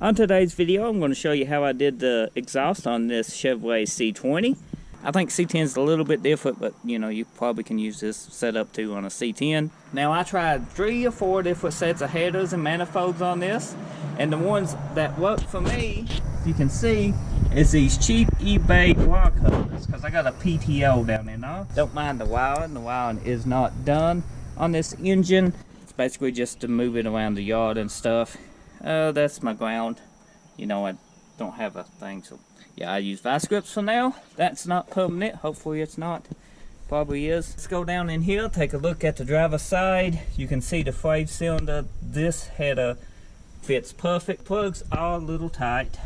On today's video, I'm going to show you how I did the exhaust on this Chevy C20. I think C10 is a little bit different, but you know, you probably can use this setup too on a C10. Now I tried 3 or 4 different sets of headers and manifolds on this, and the ones that worked for me, you can see, is these cheap eBay wire cutters, because I got a PTO down there now. Don't mind the wiring is not done on this engine. It's basically just to move it around the yard and stuff. That's my ground. You know, I don't have a thing, so yeah, I use vice grips for now. That's not permanent. Hopefully it's not. Probably is. Let's go down in here, take a look at the driver's side. You can see the 5 cylinder. This header fits perfect. Plugs are a little tight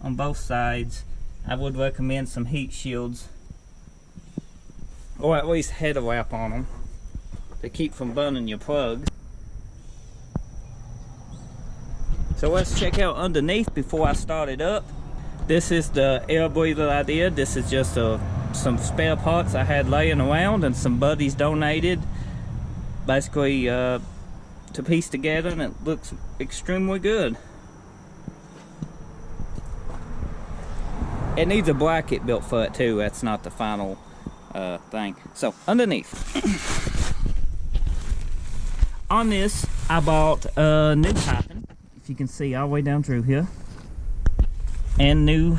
on both sides. I would recommend some heat shields, or at least header wrap on them to keep from burning your plugs. So let's check out underneath before I start it up. This is the air breather I did. This is just some spare parts I had laying around and some buddies donated, basically to piece together, and it looks extremely good. It needs a bracket built for it too. That's not the final thing. So underneath, on this I bought new piping. If you can see all the way down through here, and new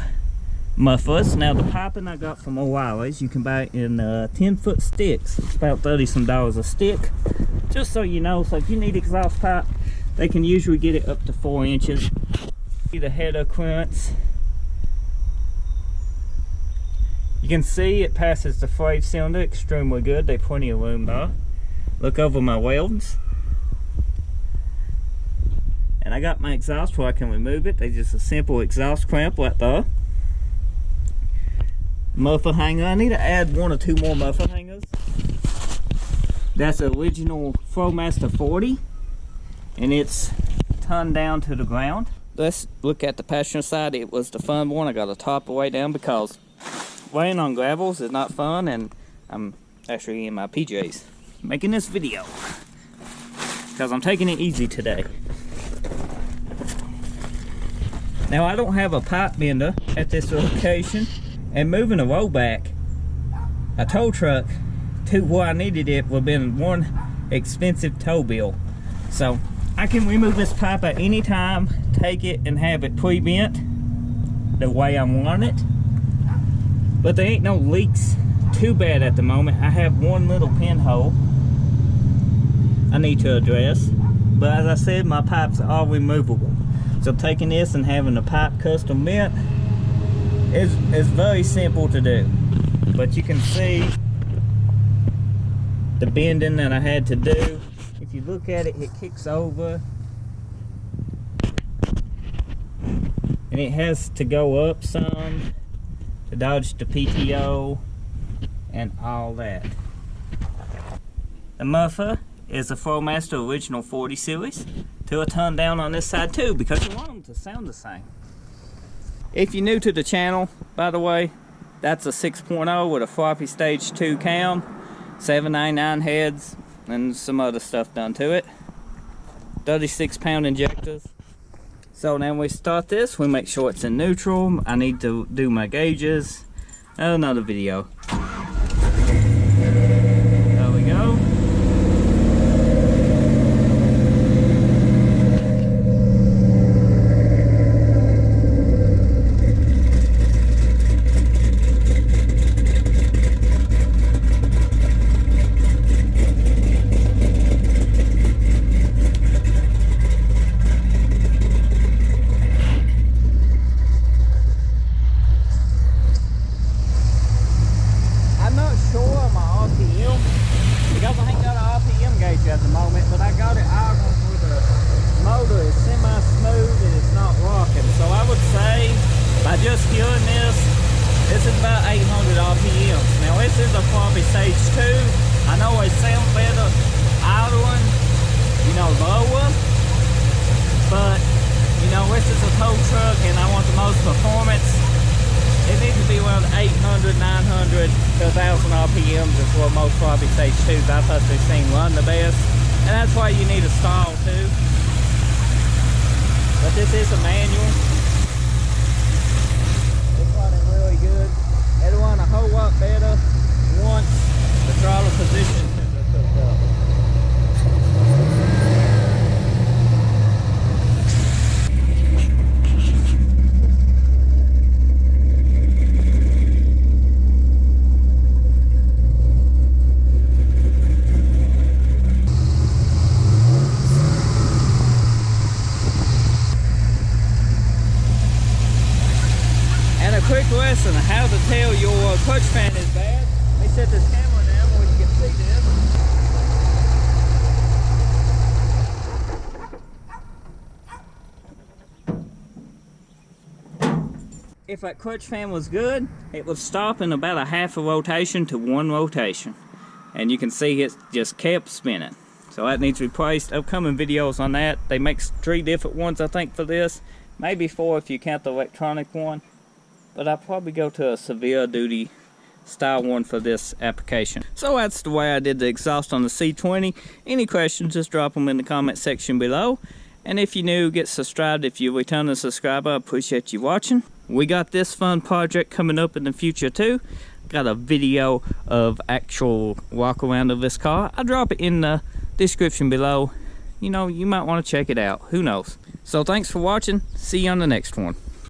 mufflers. Now the piping I got from O'Reilly's, you can buy it in 10-foot sticks. It's about $30 some a stick, just so you know. So if you need exhaust pipe, they can usually get it up to 4 inches. The header clearance, you can see it passes the 5 cylinder extremely good. They plenty of room there. Look over my welds. And I got my exhaust where I can remove it. They just a simple exhaust clamp right there. Muffler hanger. I need to add 1 or 2 more muffler hangers. That's the original Flowmaster 40, and it's turned down to the ground. Let's look at the passenger side. It was the fun one. I got to top the way down because laying on gravels is not fun, and I'm actually in my PJs making this video because I'm taking it easy today. Now I don't have a pipe bender at this location, and moving a rollback, a tow truck to where I needed it would have been one expensive tow bill. So I can remove this pipe at any time, take it and have it pre-bent the way I want it. But there ain't no leaks too bad at the moment. I have one little pinhole I need to address, but as I said, my pipes are all removable. So taking this and having the pipe custom bent is very simple to do. But you can see the bending that I had to do. If you look at it, it kicks over. And it has to go up some to dodge the PTO and all that. The muffler is a Flowmaster original 40 series. To a turn down on this side too, because you want them to sound the same. If you're new to the channel, by the way, that's a 6.0 with a floppy stage 2 cam, 799 heads, and some other stuff done to it. 36-pound injectors. So now we start this, we make sure it's in neutral. I need to do my gauges. Another video. There we go. At the moment, but I got it ironed where the motor is semi-smooth and it's not rocking. So I would say, by just hearing this is about 800 RPMs. Now this is a floppy stage 2. I know it sounds better idling, you know, lower, but you know, this is a tow truck and I want the most performance. It needs to be around 800, 900 to 1,000 RPMs is what most floppy stage 2s I've personally seen run the best. And that's why you need a stall too. this is a manual. It's running really good. It'll run a whole lot better once the throttle position is hooked up. Quick lesson on how to tell your clutch fan is bad. Let me set this camera down where you can see this. If that clutch fan was good, it would stop in about a half a rotation to one rotation. And you can see it just kept spinning. So that needs replaced. Upcoming videos on that. They make 3 different ones I think for this. Maybe 4 if you count the electronic one. But I'll probably go to a severe duty style one for this application. So that's the way I did the exhaust on the C20. Any questions, just drop them in the comment section below. And if you're new, get subscribed. If you're a returning subscriber, I appreciate you watching. We got this fun project coming up in the future too. Got a video of actual walk around of this car. I'll drop it in the description below. You know, you might want to check it out. Who knows? So thanks for watching. See you on the next one.